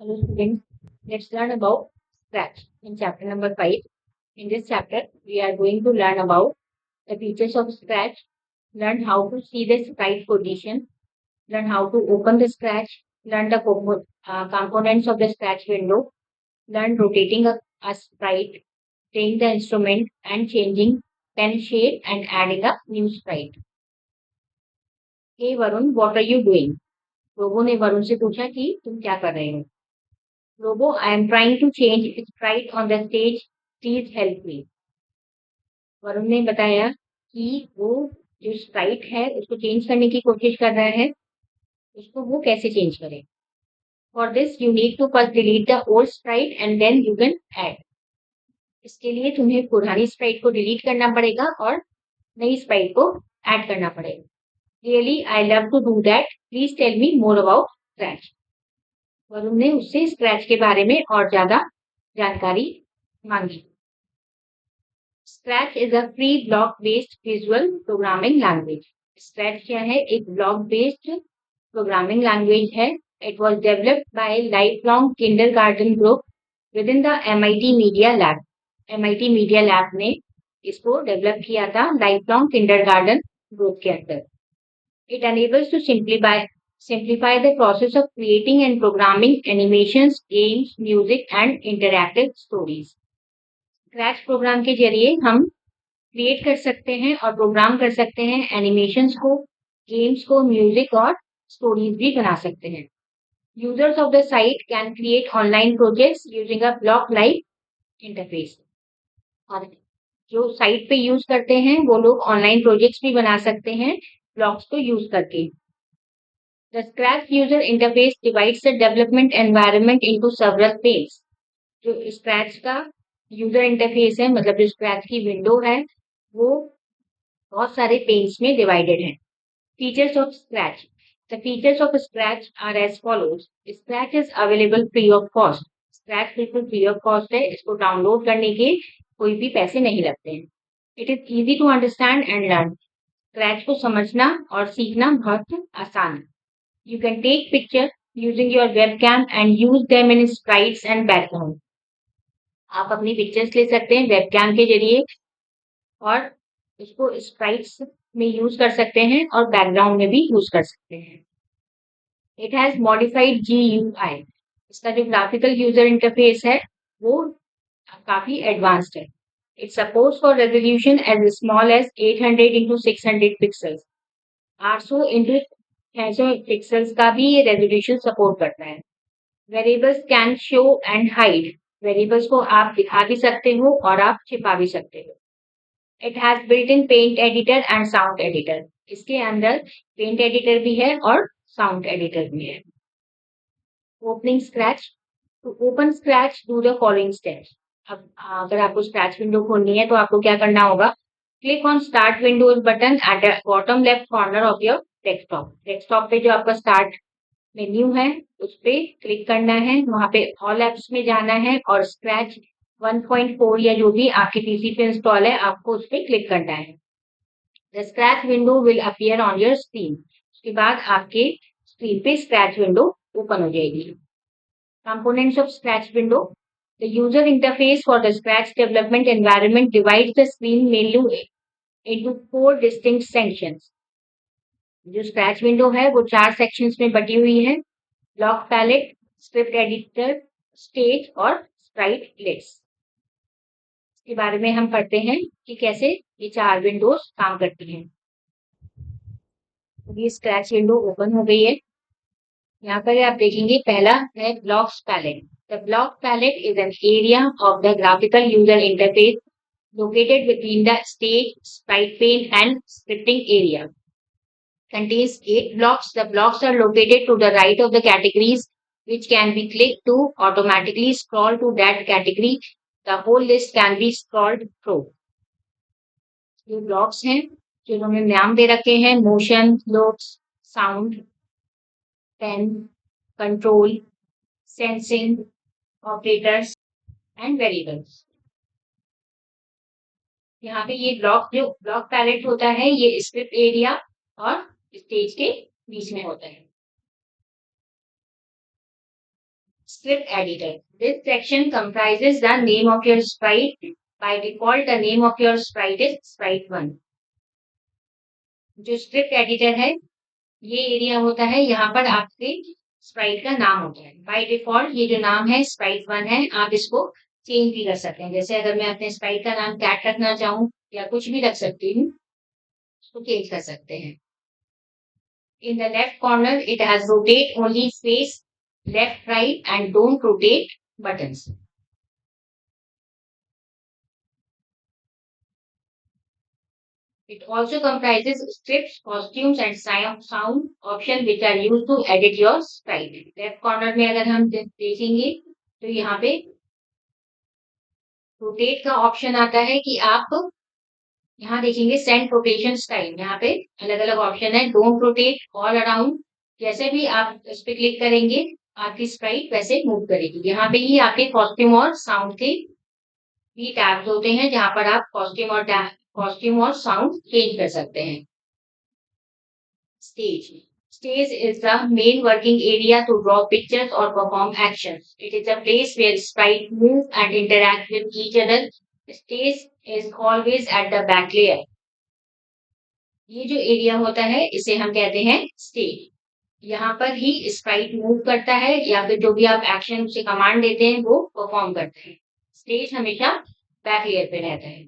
Hello students, let's learn about Scratch in chapter number 5. In this chapter, we are going to learn about the features of Scratch, learn how to see the sprite position, learn how to open the Scratch, learn the components of the Scratch window, learn rotating a sprite, playing the instrument and changing pen shade and adding a new sprite. Hey Varun, what are you doing? लोगों ने वरुण से पूछा कि तुम क्या कर रहे हो? Robo, I am trying to change sprite on the stage. Please help me. Varun ने बताया कि वो जो स्प्राइट है उसको चेंज करने की कोशिश कर रहा है, उसको वो कैसे चेंज करे. For this you need to first delete the old sprite and then you can add. इसके लिए तुम्हें पुरानी स्प्राइट को डिलीट करना पड़ेगा और नई स्प्राइट को ऐड करना पड़ेगा. Really I love to do that. Please tell me more about Scratch. वरुण ने उससे स्क्रैच के बारे में और ज्यादा जानकारी मांगी. Scratch is a free block-based visual programming language. Scratch क्या है? एक block-based programming language है. It was developed by lifelong kindergarten group within the MIT Media Lab. MIT Media Lab ने इसको develop किया था lifelong kindergarten group के अंदर. It enables to simplify the process of creating and programming animations, games, music, and interactive stories. Scratch program के जरिए हम create कर सकते हैं और प्रोग्राम कर सकते हैं एनिमेशंस को, गेम्स को, म्यूजिक और स्टोरीज भी बना सकते हैं. Users of the site can create online projects using a block like interface. और जो साइट पे यूज करते हैं वो लोग ऑनलाइन प्रोजेक्ट्स भी बना सकते हैं ब्लॉक्स को यूज करके. The scratch user interface divides the development environment into several page. जो स्क्रैच का यूजर इंटरफेस है, मतलब जो स्क्रैच की विंडो है, वो बहुत सारे पेन्स में डिवाइडेड है. Features of Scratch. The features of Scratch are as follows. Scratch is available free of cost. Scratch बिल्कुल फ्री ऑफ कॉस्ट है. इसको डाउनलोड करने के कोई भी पैसे नहीं लगते हैं. It is easy to understand and learn. Scratch को समझना और सीखना बहुत आसान है. You can take picture using your webcam and use them in sprites and background. आप अपनी पिक्चर्स ले सकते हैं वेबकैम के जरिए और उसको स्प्राइट्स में यूज कर सकते हैं और बैकग्राउंड में भी यूज कर सकते हैं. It has modified GUI. इसका जो ग्राफिकल यूजर इंटरफेस है वो काफी एडवांस्ड है. It supports for resolution as small as 800 into 600 pixels. 800 into 600 pixels का भी ये रेजोल्यूशन सपोर्ट करता है. Variables can show and hide. Variables को आप दिखा भी सकते हो और आप छिपा भी सकते हो. It has built in paint editor and sound editor. इसके अंदर पेंट एडिटर भी है और साउंड एडिटर भी है. Opening Scratch. To open Scratch do the following steps. अब अगर आपको स्क्रैच विंडो खोलनी है तो आपको क्या करना होगा? Click on start Windows button at the bottom left corner of your desktop. Desktop पे जो आपका स्टार्ट मेन्यू है उस पे क्लिक करना है. वहां पे ऑल एप्स में जाना है और स्क्रैच 1.4 या जो भी आपके पीसी पे इंस्टॉल है आपको उस पे क्लिक करना है. The scratch window will appear on your screen. उसके बाद आपके स्क्रीन पे स्क्रैच विंडो ओपन हो जाएगी. Components of Scratch window. The user interface for the Scratch development environment divides the screen menu into 4 distinct sections. जो Scratch window है वो 4 sections में बटी हुई है. Block palette, script editor, stage और स्प्राइट लिस्ट. के बारे में हम पढ़ते हैं कि कैसे ये 4 विंडोज काम करती हैं. ये स्क्रैच विंडो ओपन हो गई है. यहाँ पर आप देखेंगे पहला है blocks palette. The block palette is an area of the graphical user interface located between the stage, sprite pane and scripting area. Contains 8 blocks. The blocks are located to the right of the categories which can be clicked to automatically scroll to that category. The whole list can be scrolled through. ये blocks हैं जो इन्होंने नाम दे रखे हैं: motion, looks, sound, pen, control, sensing, operators and variables. यहाँ पे ये जो ब्लॉक पैलेट होता है ये स्क्रिप्ट एरिया और स्टेज के बीच में होता है. Script editor. This section comprises the name of your sprite. By default, the name of your sprite is sprite1. जो स्क्रिप्ट एडिटर है, ये एरिया होता है, यहाँ पर आपके स्प्राइट का नाम होता है। बाय डिफॉल्ट ये जो नाम है sprite1 है, आप इसको चेंज भी कर सकते हैं। जैसे अगर मैं अपने स्प्राइट का नाम कैट रखना चाहूँ या कुछ भी रख सकती हूँ, उसको चेंज कर सकते हैं। In the left corner, it has rotate only face, left, right, and don't rotate buttons. It also comprises scripts, costumes, and sound options which are used to edit your sprite. Left corner में अगर हम देखेंगे तो यहाँ पे rotate का option आता है कि आप यहाँ देखेंगे सेंड रोटेशन स्टाइल, यहाँ पे अलग अलग ऑप्शन है। डोंट रोटेट, ऑल अराउंड, जैसे भी आप इस पे क्लिक करेंगे आपकी स्प्राइट वैसे मूव करेगी। यहाँ पे ही आपके कॉस्ट्यूम और साउंड के भी टैब्स होते हैं, जहाँ पर आप कॉस्ट्यूम और साउंड चेंज कर सकते हैं। Stage. Stage is the main working area to draw pictures or perform actions. It is a place where sprites move and interact with each other. Stage is always at the back layer. ये जो area होता है इसे हम कहते हैं stage. यहाँ पर ही स्प्राइट मूव करता है या फिर जो भी आप एक्शन से कमांड देते हैं वो परफॉर्म करते हैं। स्टेज हमेशा बैक लेयर पे रहता है।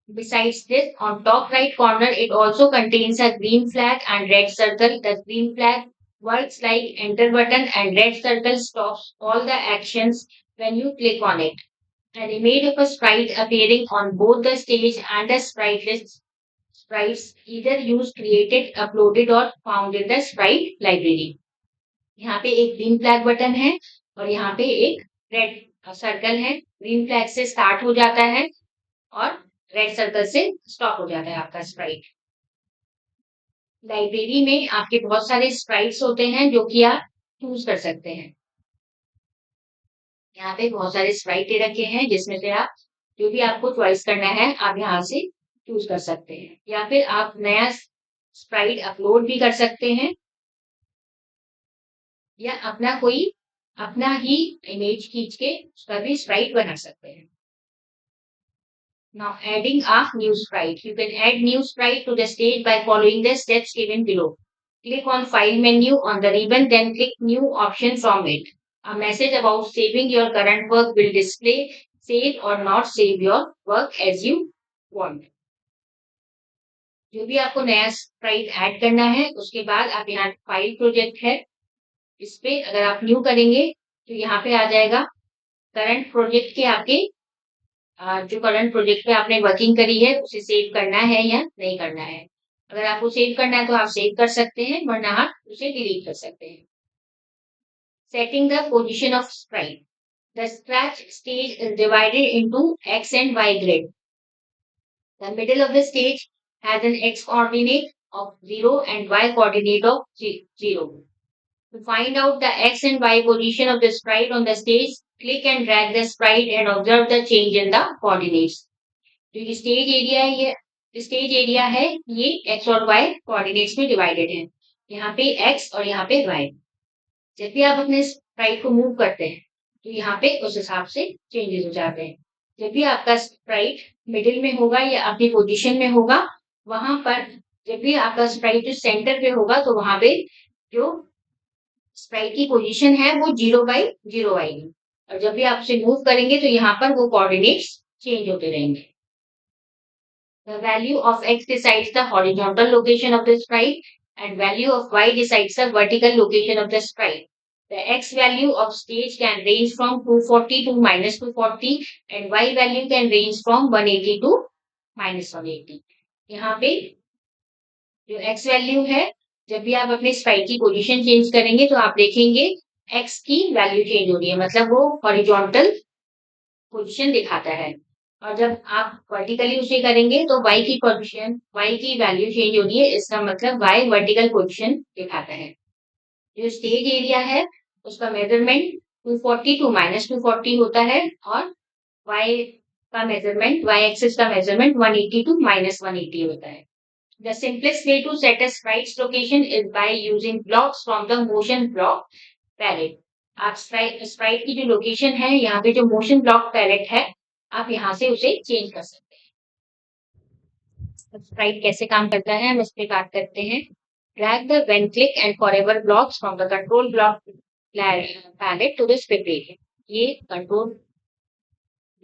Besides this, on top right corner, it also contains a green flag and red circle. The green flag works like enter button and red circle stops all the actions when you click on it. An image of a sprite appearing on both the stage and the sprite list sprites either used, created, uploaded or found in the sprite library. यहाँ पे एक green flag button है और यहाँ पे एक red circle है। Green flag से स्टार्ट हो जाता है और रेड सर्कल से स्टॉप हो जाता है आपका स्प्राइट। लाइब्रेरी में आपके बहुत सारे स्प्राइट्स होते हैं जो कि आप चूज कर सकते हैं। यहाँ पे बहुत सारे स्प्राइट दे रखे हैं जिसमें से आप जो भी आपको चॉइस करना है आप यहाँ से चूज कर सकते हैं, या फिर आप नया स्प्राइट अपलोड भी कर सकते हैं या अपना ही इमेज खींच के उसका भी स्प्राइट बना सकते हैं। Now adding a new sprite. You can add new sprite to the stage by following the steps given below. Click on File menu on the ribbon, then click New option from it. A message about saving your current work will display. Save or not save your work as you want. जो भी आपको नया Sprite add करना है उसके बाद आप यहाँ फाइल प्रोजेक्ट है, इस पे अगर आप न्यू करेंगे तो यहाँ पे आ जाएगा करंट प्रोजेक्ट के आपके जो करंट प्रोजेक्ट पे आपने वर्किंग करी है उसे सेव करना है या नहीं करना है। अगर आपको सेव करना है तो आप सेव कर सकते हैं, वरना आप उसे डिलीट कर सकते हैं। Setting the position of sprite. The Scratch stage is divided into x and y grid. The middle of the stage has an x coordinate of 0 and y coordinate of 0. To find out the x and y position of the sprite on the stage, click and drag the sprite and observe the change in the coordinates. जो ये stage area है ये x और y coordinates में divided है। यहाँ पे x और यहाँ पे y। जब भी आप अपने स्प्राइट को मूव करते हैं तो यहाँ पे उस हिसाब से चेंजेस हो जाते हैं। जब भी आपका स्प्राइट मिडिल में होगा या अपनी पोजीशन में होगा, वहां पर जब भी आपका स्प्राइट सेंटर पे होगा तो वहां पे जो स्प्राइट की पोजीशन है वो 0/0 आएगी, और जब भी आप उसे मूव करेंगे तो यहाँ पर वो कोऑर्डिनेट्स चेंज होते रहेंगे। The value of x decides the horizontal location of the sprite and value of y decides the vertical location of the sprite. The x value of stage can range from 240 to -240 and y value can range from 180 to -180. यहाँ पे जो x value है, जब भी आप अपने Sprite की position change करेंगे तो आप देखेंगे x की वैल्यू चेंज हो रही है, मतलब वो हॉरिजॉन्टल पोजीशन दिखाता है। और जब आप वर्टिकली उसे करेंगे तो y की वैल्यू चेंज हो रही है, इसका मतलब y वर्टिकल पोजीशन दिखाता है। जो स्टेज एरिया है उसका मेजरमेंट 240 टू -240 होता है और y का मेजरमेंट, y एक्सिस का मेजरमेंट 180 टू -180 होता है। The simplest way to set a sprite's location is by using blocks from the motion block palette. आप स्प्राइट की जो लोकेशन है, यहाँ पे जो मोशन ब्लॉक पैलेट है, आप यहाँ से उसे चेंज कर सकते हैं। स्प्राइट कैसे काम करता है, हम इस पे बात करते हैं। Drag the when click and forever blocks from the control block palette to the script area. ये कंट्रोल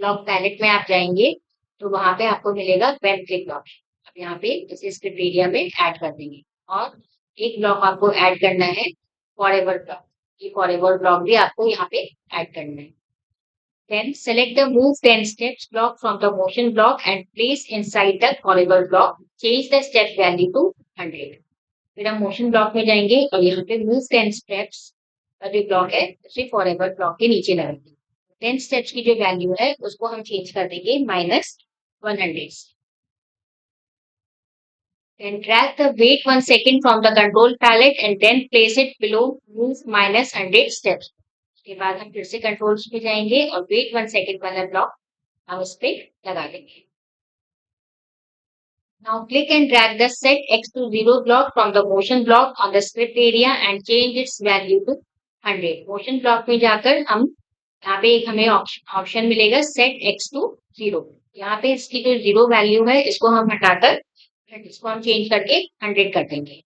ब्लॉक पैलेट में आप जाएंगे तो वहां पे आपको मिलेगा व्हेन क्लिक ब्लॉक। अब यहाँ पे इसे स्क्रिप्ट एरिया में ऐड कर देंगे और एक ब्लॉक आपको ऐड करना है फॉरएवर ब्लॉक। ये फॉरएवर ब्लॉक भी आपको यहाँ पे ऐड करना है। Then select the move 10 steps block from the motion block and place inside the forever block. Change the step value to 100. फिर हम मोशन ब्लॉक में जाएंगे और यहाँ पे मूव 10 स्टेप्स का जो ब्लॉक है उसे फॉरएवर ब्लॉक के नीचे लगाएंगे। 10 स्टेप्स की जो वैल्यू है उसको हम चेंज कर देंगे -100 से। Then drag the wait 1 second from the control palette and then place it below move -100 steps. उसके बाद हम फिर से कंट्रोल्स पे जाएंगे और वेट 1 सेकेंड वाला ब्लॉक हम उस पे लगा देंगे। Now click and drag the set x to 0 block from the motion block on the script area and change its value to 100. Motion block में जाकर हम यहाँ पे एक हमें ऑप्शन मिलेगा सेट x to 0। यहाँ पे इसकी जो 0 वैल्यू है इसको हम हटाकर इसको हम चेंज करके 100 कर देंगे।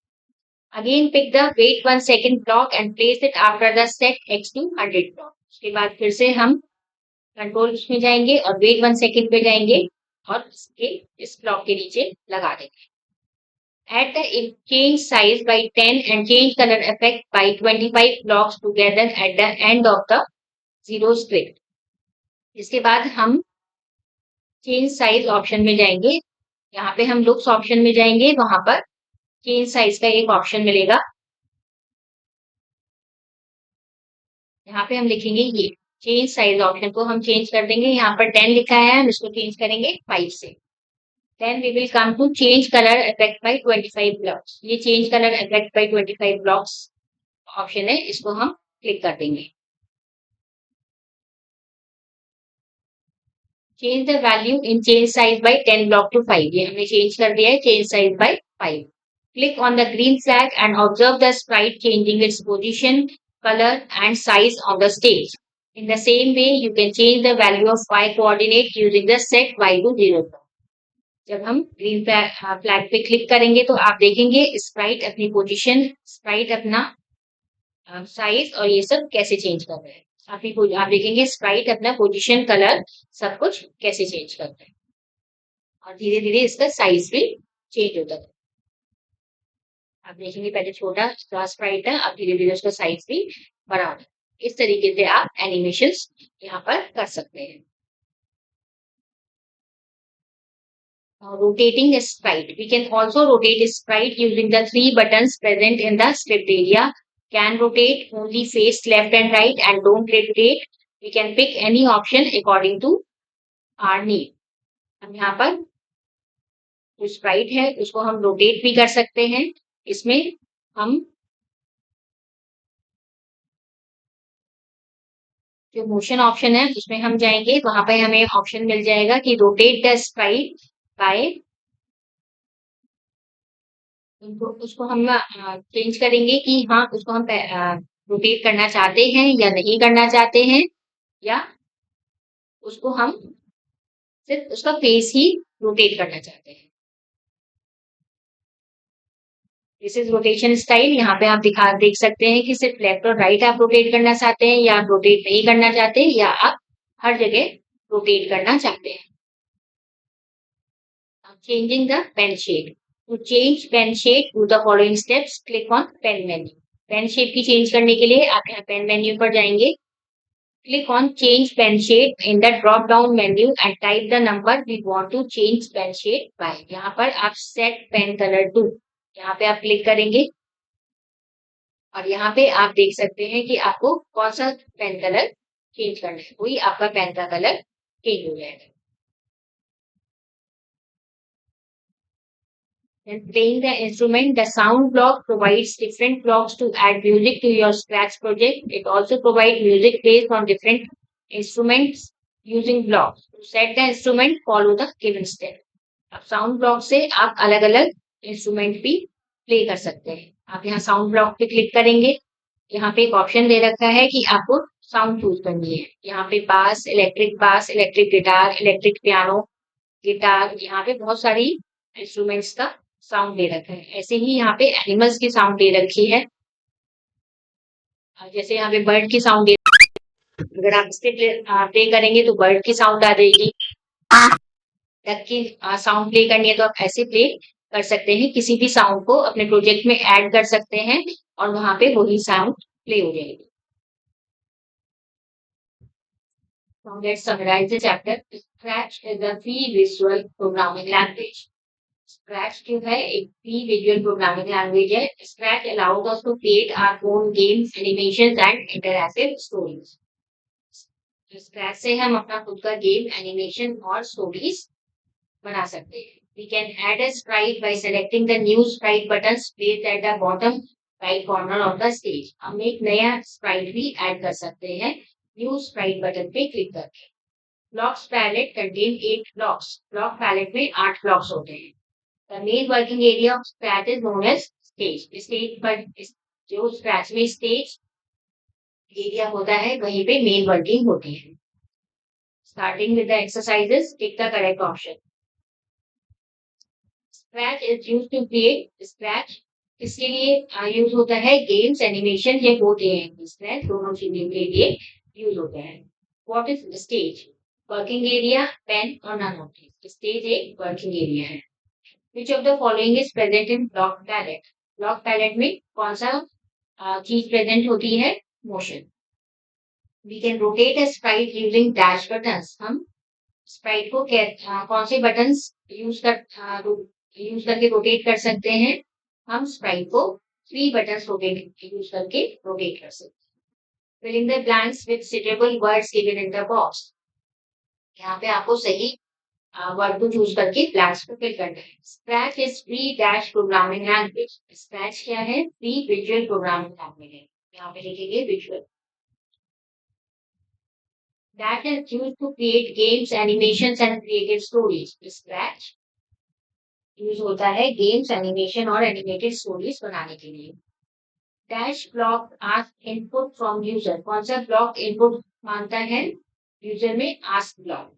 Again pick the wait 1 second block and place it after the set x to 100 block. उसके बाद फिर से हम कंट्रोल में जाएंगे और वेट 1 सेकेंड पे जाएंगे और इस ब्लॉक के नीचे लगा देंगे। Add the change size by 10 and change color effect by 25 blocks together at the end of the 0 script. इसके बाद हम चेंज साइज ऑप्शन में जाएंगे। यहाँ पे हम लुक्स ऑप्शन में जाएंगे, वहां पर चेंज साइज का एक ऑप्शन मिलेगा। यहाँ पे हम लिखेंगे ये चेंज साइज ऑप्शन को हम चेंज कर देंगे। यहाँ पर 10 लिखा है, हम इसको चेंज करेंगे 5 से। Then we will come to change color effect by 25 blocks. ये change color effect by 25 blocks option है, इसको हम क्लिक कर देंगे। Change the value in change size by 10 block to 5. ये हमने चेंज कर दिया है change size by 5. Click on the green flag and observe the sprite changing its position, color and size on the stage. In the same way, you can change the value of y coordinate using the set y to 0. जब हम green flag पे click करेंगे तो आप देखेंगे Sprite अपनी position, Sprite अपना size और ये सब कैसे चेंज कर रहे हैं। आप देखेंगे स्प्राइट अपना पोजीशन, कलर सब कुछ कैसे चेंज कर रहे हैं और धीरे धीरे इसका साइज भी चेंज होता है। आप देखेंगे पहले छोटा स्प्राइट है, अब धीरे धीरे उसका साइज भी बड़ा होता है। इस तरीके से आप एनिमेशंस यहाँ पर कर सकते हैं। Rotating a sprite. We can also rotate a sprite using the 3 buttons present in the script area. Can rotate, only face left and right and don't rotate. We can pick any option according to our need. हम यहाँ पर जो sprite है उसको हम rotate भी कर सकते हैं। इसमें हम जो मोशन ऑप्शन है उसमें हम जाएंगे, वहां पर हमें ऑप्शन मिल जाएगा कि रोटेट द स्प्राइट बाय, उसको हम चेंज करेंगे कि हाँ उसको हम रोटेट करना चाहते हैं या नहीं करना चाहते हैं, या उसको हम सिर्फ उसका फेस ही रोटेट करना चाहते हैं। This is rotation style. यहाँ पे आप देख सकते हैं कि सिर्फ लेफ्ट और राइट आप रोटेट करना चाहते हैं या आप रोटेट नहीं करना चाहते, या आप हर जगह रोटेट करना चाहते हैं। Changing the pen shape. To change pen shape, do the following steps. Click on pen menu. Pen shape की चेंज करने के लिए आप यहाँ पेन मेन्यू पर जाएंगे। Click on change pen shape in the drop down menu and type the number we want to change pen shape by. यहाँ पर आप set pen color to, यहाँ पे आप क्लिक करेंगे और यहाँ पे आप देख सकते हैं कि आपको कौन सा पेन कलर चेंज करना है, वही आपका पेन का कलर चेंज हो जाएगा। When playing the instrument, the sound block provides different blocks to add music to your Scratch project. It also provides music based on different instruments using blocks. To set the instrument, follow the given step. अब sound block से आप अलग अलग instrument भी play कर सकते हैं। आप यहाँ साउंड ब्लॉक पे क्लिक करेंगे, यहाँ पे एक ऑप्शन दे रखा है कि आपको साउंड चूज करनी है। यहाँ पे बास, electric guitar, electric piano, guitar, यहाँ पे बहुत सारी इंस्ट्रूमेंट्स का साउंड दे रखा है। ऐसे ही यहाँ पे एनिमल्स की साउंड दे रखी है। जैसे यहाँ पे बर्ड की साउंड दे, अगर आप इससे प्ले करेंगे तो बर्ड की साउंड आ जाएगी। डक की साउंड प्ले करनी है तो आप ऐसे प्ले कर सकते हैं। किसी भी साउंड को अपने प्रोजेक्ट में ऐड कर सकते हैं और वहां पे वही साउंड प्ले हो जाएगी। Now let's summarize the chapter. Scratch is a free visual programming language. Scratch जो है एक free visual programming language है. Scratch allows us to create our own games, animations and interactive stories. Scratch से हम अपना खुद का गेम, एनिमेशन और स्टोरीज बना सकते हैं. We can add a sprite by selecting the new sprite buttons placed at the bottom right corner of the stage. हम एक नया sprite भी ऐड कर सकते हैं new sprite बटन पे क्लिक करके. Blocks palette contain 8 blocks. Block palette में 8 blocks होते हैं. The main working area of Scratch is known as stage. Stage पर जो Scratch में stage एरिया होता है वहीं पे मेन वर्किंग होती है. Starting with the exercises, pick the correct option. Scratch is used to create Scratch. इसके लिए यूज होता है गेम्स, एनिमेशन ये होते हैं. स्क्रैच दोनों चीजों के लिए यूज होता है. What is stage? Working area, pen और नन ऑफ दिस. स्टेज एक वर्किंग एरिया है. Which of the following is present in block palette? Block palette में कौन सा चीज प्रेजेंट होती है? Motion. We can rotate a sprite using dash buttons. हम स्प्राइट को कौन से बटन्स यूज करके रोटेट कर सकते हैं? हम स्प्राइट को 3 बटन्स यूज करके रोटेट कर सकते हैं. Filling the blanks with suitable words given in the box. यहाँ पे आपको सही वर्ड को चूज करके ब्लैंक्स को फिल करना है. Scratch is free dash programming language. Scratch क्या है? फ्री विजुअल प्रोग्रामिंग लैंग्वेज है. यहाँ पे लिखेंगे visual. That is used to create games, animations and creative stories. Scratch use होता है गेम्स, एनिमेशन और एनिमेटेड स्टोरीज बनाने के लिए. Dash block ask input from user. कौन सा ब्लॉक इनपुट मांगता है यूजर में? Ask block.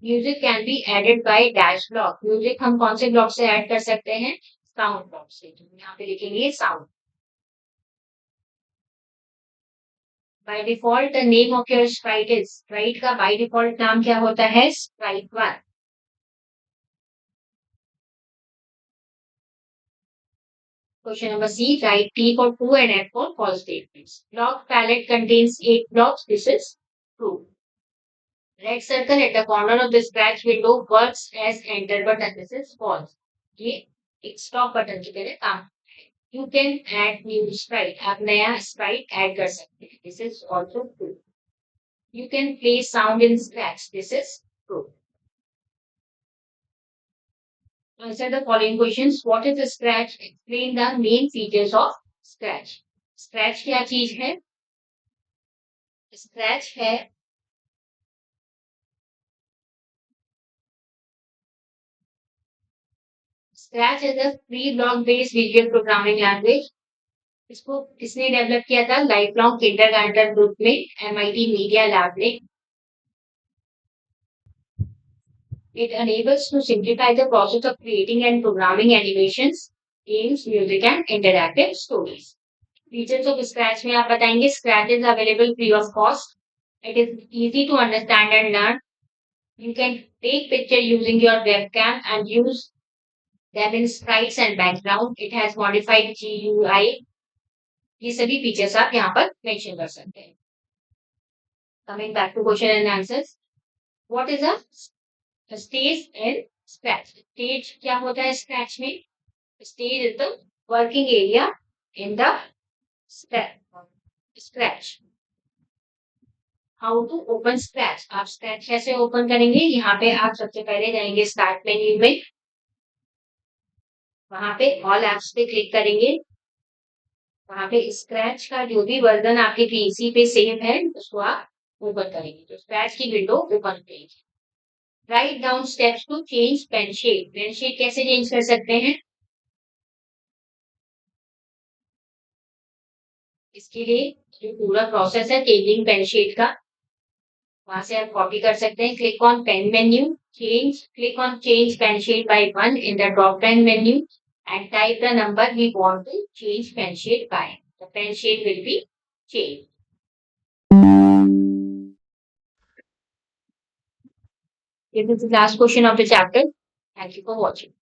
Music can be added by dash block. Music हम कौन से ब्लॉक से ऐड कर सकते हैं? साउंड ब्लॉक से. यहाँ पे लिखेंगे sound. By default, the name of your sprite is. Sprite का by default नाम क्या होता है? Sprite 1. Question number C. Write T for true and F for false statements. Block palette contains 8 blocks. This is true. Red circle at the corner of the scratch window works as enter button. This is false. ये एक stop button की तरह काम. You can add new sprite. आप नया sprite add कर सकते हैं. This is also true. You can play sound in Scratch. This is true. Answer the following questions. What is a Scratch? Explain the main features of Scratch. Scratch क्या चीज है? Scratch है Scratch is a free block based visual programming language. इसको किसने develop किया था? Life long kindergarten group में, MIT media lab में. It enables to simplify the process of creating and programming animations, games, music and interactive stories. Features of Scratch में आप बताएंगे. Scratch is available free of cost. It is easy to understand and learn. You can take picture using your webcam and use them in sprites and background. It has modified GUI. ये सभी features आप यहाँ पर mention कर सकते हैं. Coming back to question and answers. What is a stage in Scratch? Stage क्या होता है Scratch में? Stage is the working area in the Scratch. How to open Scratch? आप Scratch कैसे ओपन करेंगे? यहाँ पे आप सबसे पहले जाएंगे स्टार्ट मेन्यू में. वहां पे ऑल एप्स पे क्लिक करेंगे. वहां पे स्क्रैच का जो भी वर्जन आपके पीसी पे सेव है उसको आप ओपन करेंगे. तो स्क्रैच की विंडो ओपन करेंगे. Write down steps to change pen shape. Pen shape कैसे चेंज कर सकते हैं? इसके लिए जो पूरा प्रोसेस है चेंजिंग पेन शेड का, वहां से आप कॉपी कर सकते हैं। Click on pen menu, click on change pen shade by 1 in the drop down menu and type the number we want to change pen shade by. The pen shade will be changed. This is the last question of the chapter. Thank you for watching.